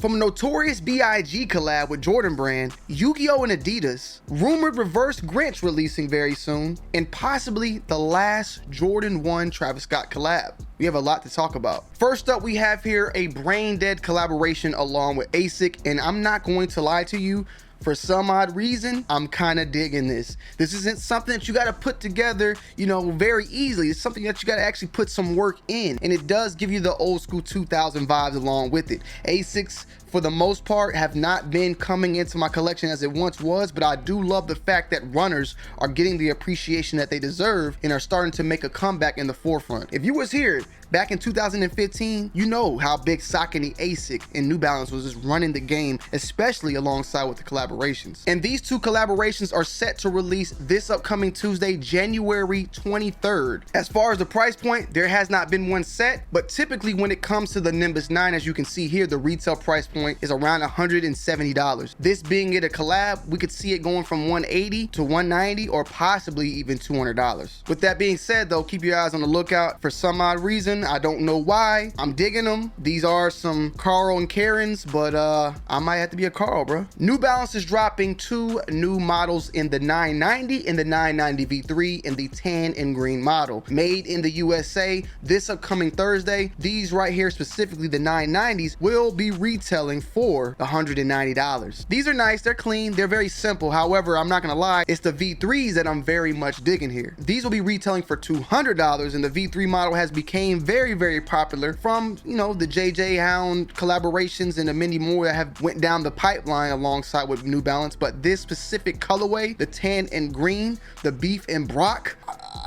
From a Notorious B.I.G. collab with Jordan Brand, YuGiOh and Adidas, rumored reverse Grinch releasing very soon, and possibly the last Jordan 1 Travis Scott collab. We have a lot to talk about. First up, we have here a brain dead collaboration along with Asic, and I'm not going to lie to you, for some odd reason, I'm kind of digging this. This isn't something that you got to put together, very easily. It's something that you got to actually put some work in, and it does give you the old school 2000 vibes along with it. Asics, for the most part, have not been coming into my collection as it once was, but I do love the fact that runners are getting the appreciation that they deserve and are starting to make a comeback in the forefront. If you was here back in 2015, you know how big Saucony, Asic, and New Balance was just running the game, especially alongside with the collaborations. And these two collaborations are set to release this upcoming Tuesday, January 23rd. As far as the price point, there has not been one set, but typically when it comes to the Nimbus 9, as you can see here, the retail price point is around $170. This being it a collab, we could see it going from $180 to $190 or possibly even $200. With that being said though, keep your eyes on the lookout. For some odd reason, I don't know why, I'm digging them. These are some Carl and Karens, but I might have to be a Carl, bro. New Balance is dropping two new models in the 990 and the 990 V3 in the tan and green model. Made in the USA this upcoming Thursday. These right here, specifically the 990s, will be retailing for $190. These are nice, they're clean, they're very simple. However, I'm not gonna lie, it's the V3s that I'm very much digging here. These will be retailing for $200, and the V3 model has become very, very popular from, the JJ Hound collaborations and the many more that have went down the pipeline alongside with New Balance. But this specific colorway, the tan and green, the beef and Brock,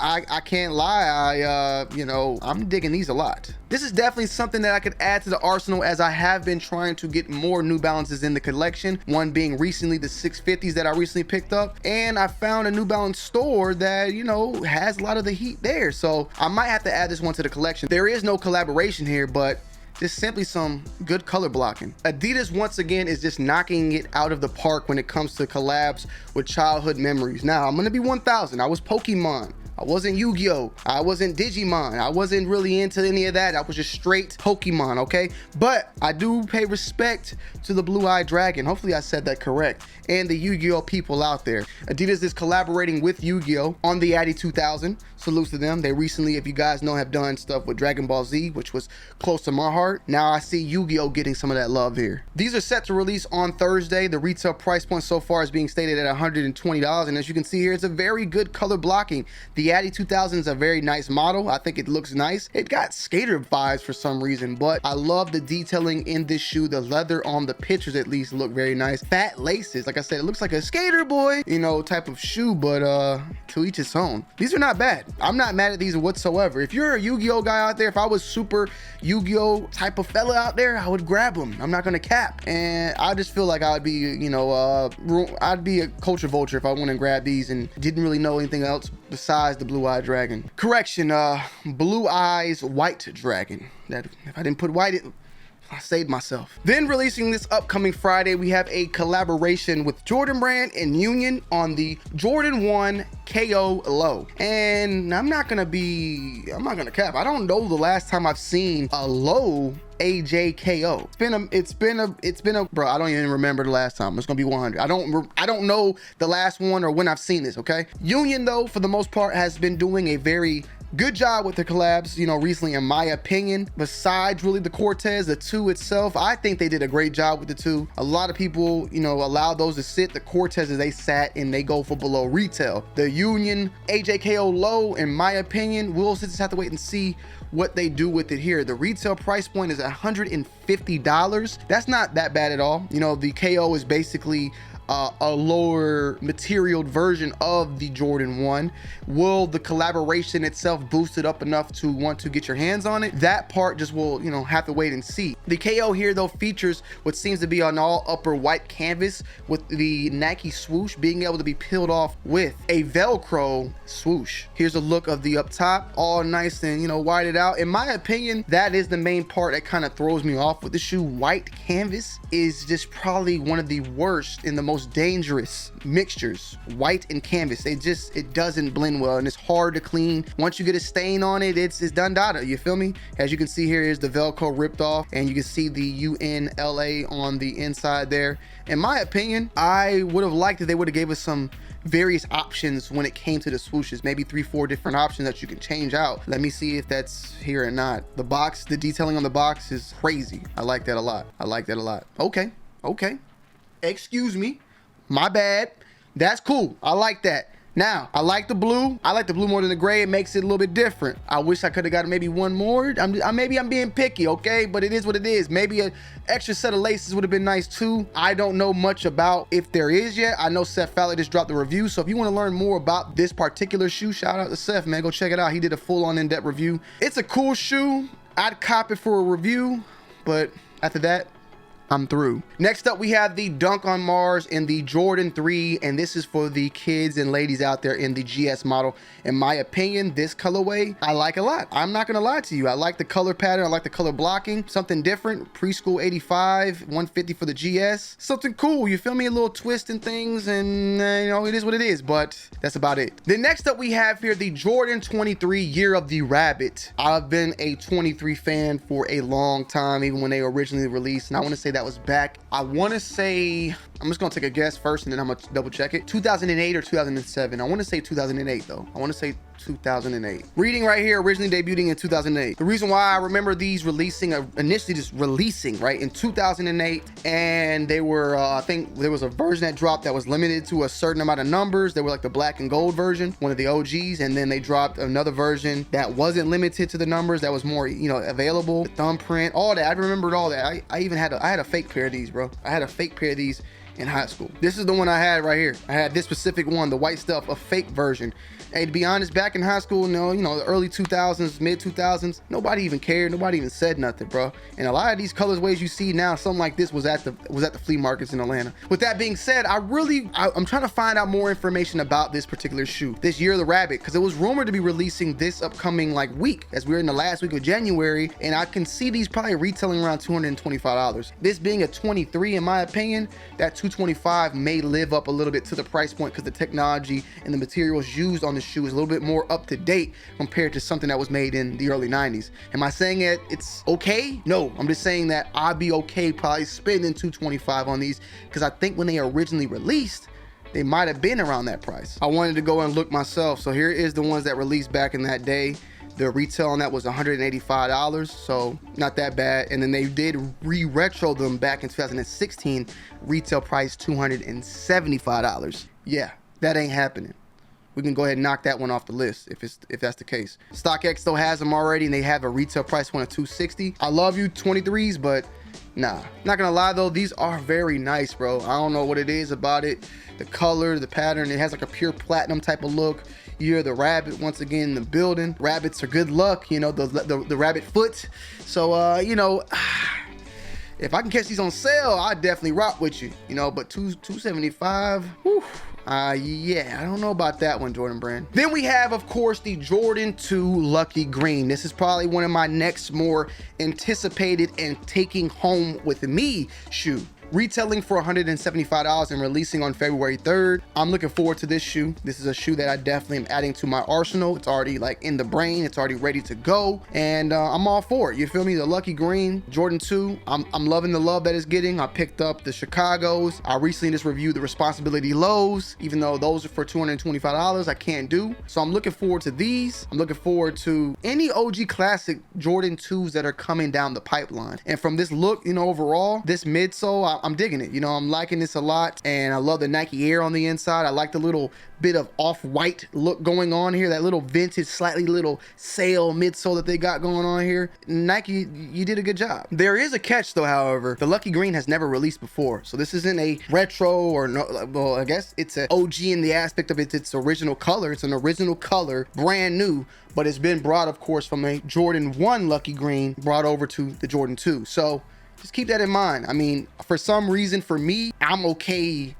I can't lie, I'm digging these a lot. This is definitely something that I could add to the arsenal, as I have been trying to get more New Balances in the collection, one being recently the 650s that I recently picked up, and I found a New Balance store that, has a lot of the heat there, so I might have to add this one to the collection. There is no collaboration here, but just simply some good color blocking. Adidas once again is just knocking it out of the park when it comes to collabs with childhood memories. Now, I'm gonna be 1000. I was Pokemon. I wasn't Yu-Gi-Oh! I wasn't Digimon. I wasn't really into any of that. I was just straight Pokemon, okay? But I do pay respect to the Blue-Eyed Dragon. Hopefully I said that correct. And the Yu-Gi-Oh! People out there. Adidas is collaborating with Yu-Gi-Oh! On the Addy 2000. Salutes to them. They recently, if you guys know, have done stuff with Dragon Ball Z, which was close to my heart. Now I see Yu-Gi-Oh! Getting some of that love here. These are set to release on Thursday. The retail price point so far is being stated at $120. And as you can see here, it's a very good color blocking. The Addy 2000 is a very nice model. I think it looks nice. It got skater vibes for some reason, but I love the detailing in this shoe. The leather on the pictures at least look very nice. Fat laces. Like I said, it looks like a skater boy, type of shoe, but to each its own. These are not bad. I'm not mad at these whatsoever. If you're a Yu-Gi-Oh! Guy out there, if I was super Yu-Gi-Oh! Type of fella out there, I would grab them. I'm not gonna cap. And I just feel like I would be, I'd be a culture vulture if I went and grabbed these and didn't really know anything else besides the Blue-Eyed Dragon. Correction, Blue Eyes White Dragon. That if I didn't put white in, I saved myself. Then releasing this upcoming Friday, we have a collaboration with Jordan Brand and Union on the Jordan 1 KO Low. And I'm not gonna cap. I don't know the last time I've seen a low AJKO. It's been a bro, I don't even remember the last time. It's gonna be 100. I don't know the last one or when I've seen this, okay? Union though, for the most part, has been doing a very good job with the collabs, recently, in my opinion. Besides really the Cortez, the 2 itself, I think they did a great job with the 2. A lot of people, allow those to sit. The Cortezes, they sat and they go for below retail. The Union AJKO Low, in my opinion, we'll just have to wait and see what they do with it here. The retail price point is $150. That's not that bad at all. The KO is basically a lower material version of the Jordan 1. Will the collaboration itself boost it up enough to want to get your hands on it? That part just will, have to wait and see. The KO here though features what seems to be an all upper white canvas with the Nike swoosh being able to be peeled off with a Velcro swoosh. Here's a look of the up top, all nice and, whited out. In my opinion, that is the main part that kind of throws me off with the shoe. White canvas is just probably one of the worst and the most most dangerous mixtures, white and canvas. It doesn't blend well, and it's hard to clean. Once you get a stain on it, it's done data, you feel me? As you can see here is the Velcro ripped off, and you can see the UNLA on the inside there. In my opinion, I would have liked if they would have gave us some various options when it came to the swooshes, maybe 3-4 different options that you can change out. Let me see if that's here or not. The box, the detailing on the box is crazy. I like that a lot. I like that a lot. Okay, excuse me, my bad. That's cool. I like that. Now, I like the blue. I like the blue more than the gray. It makes it a little bit different. I wish I could have got maybe one more. Maybe I'm being picky, okay? But it is what it is. Maybe an extra set of laces would have been nice too. I don't know much about if there is yet. I know Seth Fowler just dropped the review. So if you want to learn more about this particular shoe, shout out to Seth, man. Go check it out. He did a full-on in-depth review. It's a cool shoe. I'd cop it for a review, but after that, I'm through. Next up, we have the Dunk on Mars in the Jordan 3, and this is for the kids and ladies out there in the GS model. In my opinion, this colorway, I like a lot. I'm not gonna lie to you. I like the color pattern. I like the color blocking. Something different. Preschool 85, 150 for the GS. Something cool, you feel me? A little twist and things, and you know, it is what it is, but that's about it. Then next up, we have here the Jordan 23 Year of the Rabbit. I've been a 23 fan for a long time, even when they originally released, and I wanna say that was back, I want to say, I'm just gonna take a guess first and then I'm gonna double check it, 2008 or 2007. I want to say 2008 though. I want to say 2008. Reading right here, originally debuting in 2008. The reason why I remember these releasing, initially just releasing right in 2008, and they were I think there was a version that dropped that was limited to a certain amount of numbers. They were like the black and gold version, one of the OGs, and then they dropped another version that wasn't limited to the numbers, that was more, you know, available, the thumbprint, all that. I remembered all that. I even had a fake pair of these, bro. I had a fake pair of these in high school. This is the one I had right here. I had this specific one, the white stuff, a fake version. Hey, to be honest, back in high school, you know, the early 2000s, mid 2000s, nobody even cared. Nobody even said nothing, bro. And a lot of these colorways you see now, something like this was at the flea markets in Atlanta. With that being said, I'm trying to find out more information about this particular shoe, this Year of the Rabbit, because it was rumored to be releasing this upcoming like week, as we're in the last week of January, and I can see these probably retailing around $225. This being a 23, in my opinion, that $225 may live up a little bit to the price point because the technology and the materials used on the shoe is a little bit more up to date compared to something that was made in the early 90s. Am I saying it's okay? No, I'm just saying that I'd be okay probably spending $225 on these, because I think when they originally released, they might have been around that price. I wanted to go and look myself. So here is the ones that released back in that day. The retail on that was $185, so not that bad. And then they did re-retro them back in 2016, retail price $275. Yeah, that ain't happening. We can go ahead and knock that one off the list if that's the case. StockX still has them already, and they have a retail price one of $260. I love you 23s, but nah. Not gonna lie though, these are very nice, bro. I don't know what it is about it. The color, the pattern, it has like a pure platinum type of look. You're the rabbit once again in the building. Rabbits are good luck, you know, the rabbit foot. So you know, if I can catch these on sale, I definitely rock with you, you know. But $275, whew. Yeah, I don't know about that one, Jordan Brand. Then we have, of course, the Jordan 2 Lucky Green. This is probably one of my next more anticipated and taking home with me shoe. Retailing for $175 and releasing on February 3rd. I'm looking forward to this shoe. This is a shoe that I definitely am adding to my arsenal. It's already like in the brain. It's already ready to go. And I'm all for it. You feel me? The Lucky Green, Jordan 2. I'm loving the love that it's getting. I picked up the Chicagos. I recently just reviewed the Responsibility Lows, even though those are for $225. I can't do. So I'm looking forward to these. I'm looking forward to any OG classic Jordan 2s that are coming down the pipeline. And from this look, you know, overall, this midsole, I'm digging it. You know, I'm liking this a lot, and I love the Nike Air on the inside. I like the little bit of off-white look going on here, that little vintage, slightly little sail midsole that they got going on here. Nike, you did a good job. There is a catch though, however. The Lucky Green has never released before, so this isn't a retro or no, well, I guess it's an OG in the aspect of its original color. It's an original color, brand new, but it's been brought, of course, from a Jordan 1 Lucky Green brought over to the Jordan 2. So just keep that in mind. I mean, for some reason, for me, I'm okay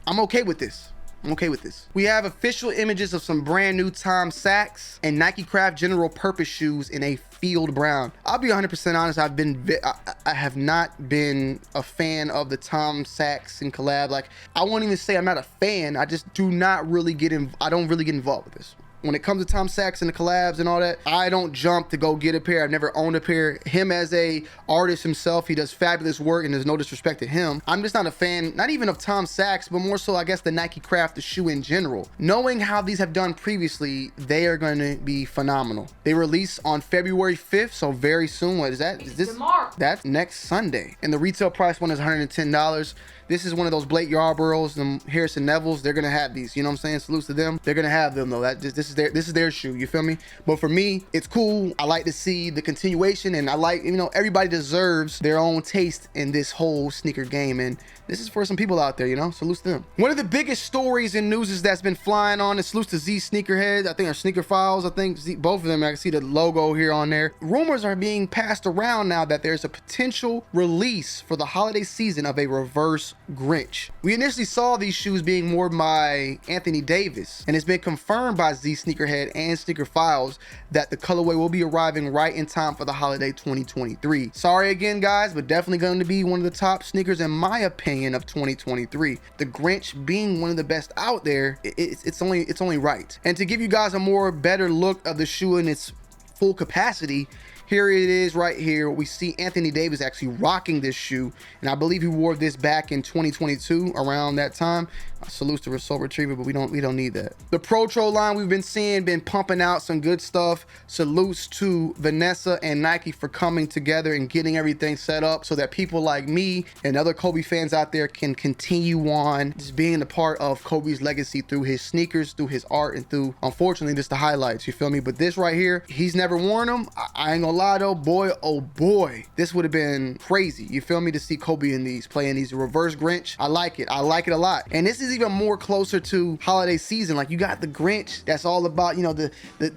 with this. I'm okay with this. We have official images of some brand new Tom Sachs and Nike Craft general purpose shoes in a field brown. I'll be 100% honest, I have not been a fan of the Tom Sachs and collab. Like, I won't even say I'm not a fan, I just do not really I don't really get involved with this. When it comes to Tom Sachs and the collabs and all that, I don't jump to go get a pair. I've never owned a pair. Him as a artist himself, he does fabulous work, and there's no disrespect to him. I'm just not a fan, not even of Tom Sachs, but more so, I guess, the Nike Craft, the shoe in general. Knowing how these have done previously, they are going to be phenomenal. They release on February 5th, so very soon. What is that? Is this tomorrow? That's next Sunday. And the retail price one is $110. This is one of those Blake Yarboroughs, them Harrison Nevilles. They're gonna have these. You know what I'm saying? Salutes to them. They're gonna have them though. This is their shoe. You feel me? But for me, it's cool. I like to see the continuation, and I like, you know, everybody deserves their own taste in this whole sneaker game, and this is for some people out there. You know, salutes to them. One of the biggest stories and news that's been flying on is salutes to Z Sneakerheads. I think are Sneaker Files. I think both of them. I can see the logo here on there. Rumors are being passed around now that there's a potential release for the holiday season of a reverse Grinch. We initially saw these shoes being worn by Anthony Davis, and it's been confirmed by Z Sneakerhead and Sneaker Files that the colorway will be arriving right in time for the holiday 2023. Sorry again, guys, but definitely going to be one of the top sneakers in my opinion of 2023. The Grinch being one of the best out there, it's only right. And to give you guys a more better look of the shoe in its full capacity, here it is right here. We see Anthony Davis actually rocking this shoe, and I believe he wore this back in 2022 around that time. Salutes to Soul Retriever, but we don't need that. The Pro Tro line we've been seeing, been pumping out some good stuff. Salutes to Vanessa and Nike for coming together and getting everything set up so that people like me and other Kobe fans out there can continue on just being a part of Kobe's legacy through his sneakers, through his art, and through, unfortunately, just the highlights. You feel me? But this right here, he's never worn them. I ain't gonna lie though, boy, oh boy, this would have been crazy. You feel me? To see Kobe in these, playing these reverse Grinch. I like it. I like it a lot. And this is even more closer to holiday season. Like, you got the Grinch that's all about, you know, the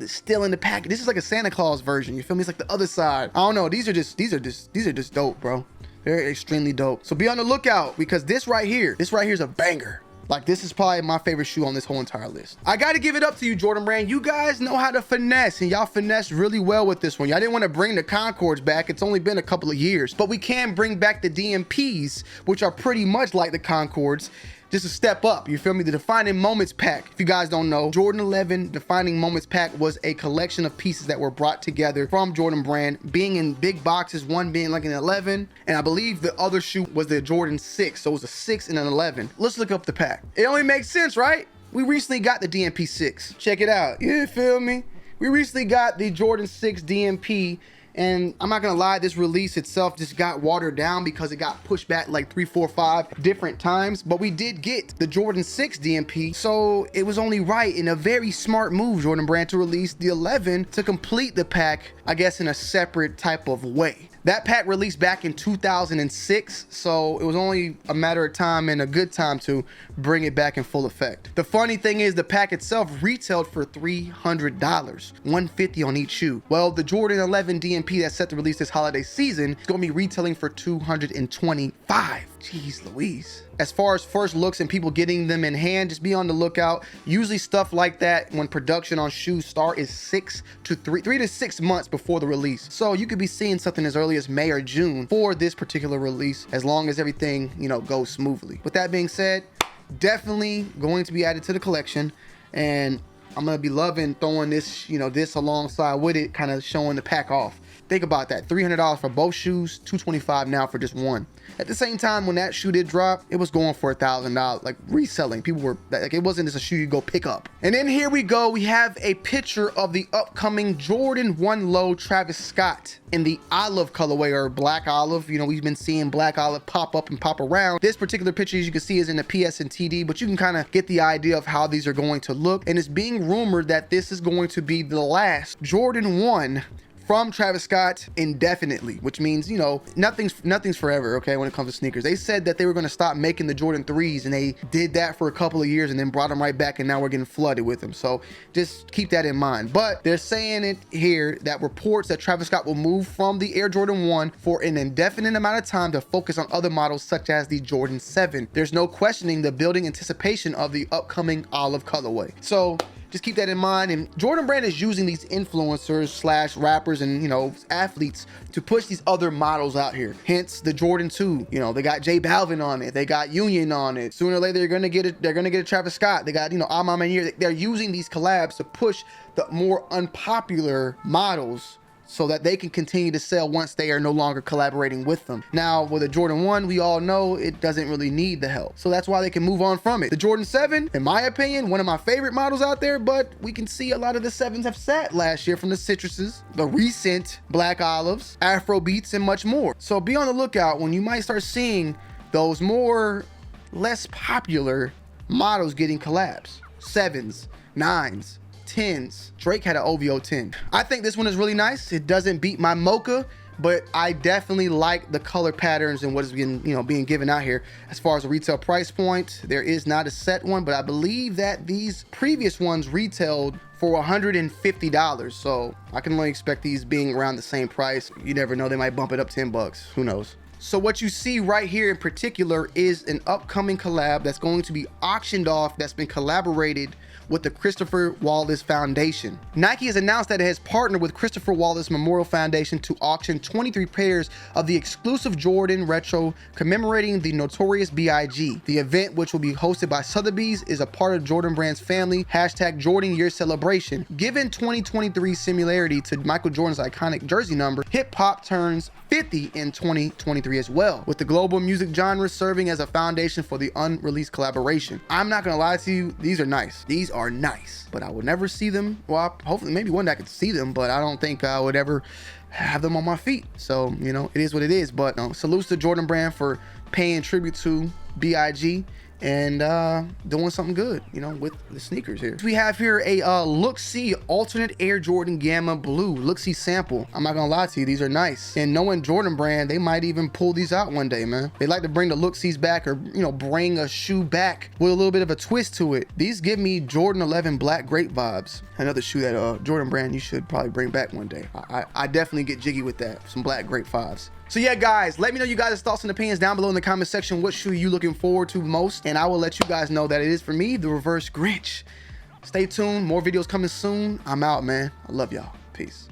still in the pack. This is like a Santa Claus version. You feel me? It's like the other side. I don't know. These are just dope, bro. They're extremely dope. So be on the lookout, because this right here is a banger. Like, this is probably my favorite shoe on this whole entire list. I got to give it up to you, Jordan Brand. You guys know how to finesse, and y'all finessed really well with this one. Y'all didn't want to bring the Concords back. It's only been a couple of years, but we can bring back the DMPs, which are pretty much like the Concords. Just a step up, you feel me? The Defining Moments pack, if you guys don't know, Jordan 11 Defining Moments pack was a collection of pieces that were brought together from Jordan Brand, being in big boxes, one being like an 11, and I believe the other shoe was the Jordan 6, so it was a 6 and an 11. Let's look up the pack. It only makes sense, right? We recently got the DMP 6. Check it out, you feel me? We recently got the Jordan 6 DMP, and I'm not gonna lie, this release itself just got watered down because it got pushed back like 3, 4, 5 different times. But we did get the Jordan 6 DMP, so it was only right and a very smart move, Jordan Brand, to release the 11 to complete the pack, I guess, in a separate type of way. That pack released back in 2006, so it was only a matter of time and a good time to bring it back in full effect. The funny thing is, the pack itself retailed for $300, $150 on each shoe. Well, the Jordan 11 DMP that's set to release this holiday season is gonna be retailing for $225. Jeez Louise. As far as first looks and people getting them in hand, just be on the lookout. Usually stuff like that, when production on shoes start, is 3 to 6 months before the release. So you could be seeing something as early as May or June for this particular release, as long as everything, you know, goes smoothly. With that being said, definitely going to be added to the collection, and I'm gonna be loving throwing this, you know, this alongside with it, kind of showing the pack off. Think about that, $300 for both shoes, $225 now for just one. At the same time, when that shoe did drop, it was going for $1,000, like reselling. People were like, it wasn't just a shoe you go pick up. And then here we go, we have a picture of the upcoming Jordan 1 Low Travis Scott in the olive colorway, or black olive. You know, we've been seeing black olive pop up and pop around. This particular picture, as you can see, is in the PS and TD, but you can kind of get the idea of how these are going to look. And it's being rumored that this is going to be the last Jordan 1 from Travis Scott indefinitely, which means, you know, nothing's forever, okay, when it comes to sneakers. They said that they were going to stop making the Jordan 3s, and they did that for a couple of years and then brought them right back, and now we're getting flooded with them. So just keep that in mind. But they're saying it here that reports that Travis Scott will move from the Air Jordan 1 for an indefinite amount of time to focus on other models such as the Jordan 7. There's no questioning the building anticipation of the upcoming olive colorway. So just keep that in mind. And Jordan Brand is using these influencers slash rappers and, you know, athletes to push these other models out here. Hence the Jordan 2. You know, they got J Balvin on it. They got Union on it. Sooner or later, they're gonna get a Travis Scott. They got, you know, I'm here. They're using these collabs to push the more unpopular models so that they can continue to sell once they are no longer collaborating with them. Now, with a Jordan 1, we all know it doesn't really need the help. So that's why they can move on from it. The Jordan 7, in my opinion, one of my favorite models out there, but we can see a lot of the 7s have sat last year from the citruses, the recent black olives, Afro beats, and much more. So be on the lookout when you might start seeing those less popular models getting collabs. 7s, 9s, 10s. Drake had an OVO 10. I think this one is really nice. It doesn't beat my Mocha, but I definitely like the color patterns and what is being given out here. As far as the retail price point, there is not a set one, but I believe that these previous ones retailed for $150. So I can only expect these being around the same price. You never know, they might bump it up 10 bucks. Who knows? So what you see right here in particular is an upcoming collab that's going to be auctioned off, that's been collaborated with the Christopher Wallace Foundation. Nike has announced that it has partnered with Christopher Wallace Memorial Foundation to auction 23 pairs of the exclusive Jordan Retro commemorating the Notorious B.I.G. The event, which will be hosted by Sotheby's, is a part of Jordan Brand's family #Jordan Year celebration. Given 2023 similarity to Michael Jordan's iconic jersey number, hip hop turns 50 in 2023 as well, with the global music genre serving as a foundation for the unreleased collaboration. I'm not gonna lie to you, these are nice. These are nice, but I would never see them. Well, hopefully maybe one day I could see them, but I don't think I would ever have them on my feet. So, you know, it is what it is. But salutes to Jordan Brand for paying tribute to B.I.G. and doing something good, you know, with the sneakers here. We have here a look-see alternate Air Jordan Gamma Blue look-see sample. I'm not gonna lie to you, these are nice. And knowing Jordan Brand, they might even pull these out one day, man. They like to bring the look-sees back, or, you know, bring a shoe back with a little bit of a twist to it. These give me Jordan 11 Black Grape vibes. Another shoe that Jordan Brand you should probably bring back one day. I definitely get jiggy with that, some Black Grape 5s. So yeah, guys, let me know you guys' thoughts and opinions down below in the comment section. What shoe are you looking forward to most? And I will let you guys know that it is, for me, the reverse Grinch. Stay tuned. More videos coming soon. I'm out, man. I love y'all. Peace.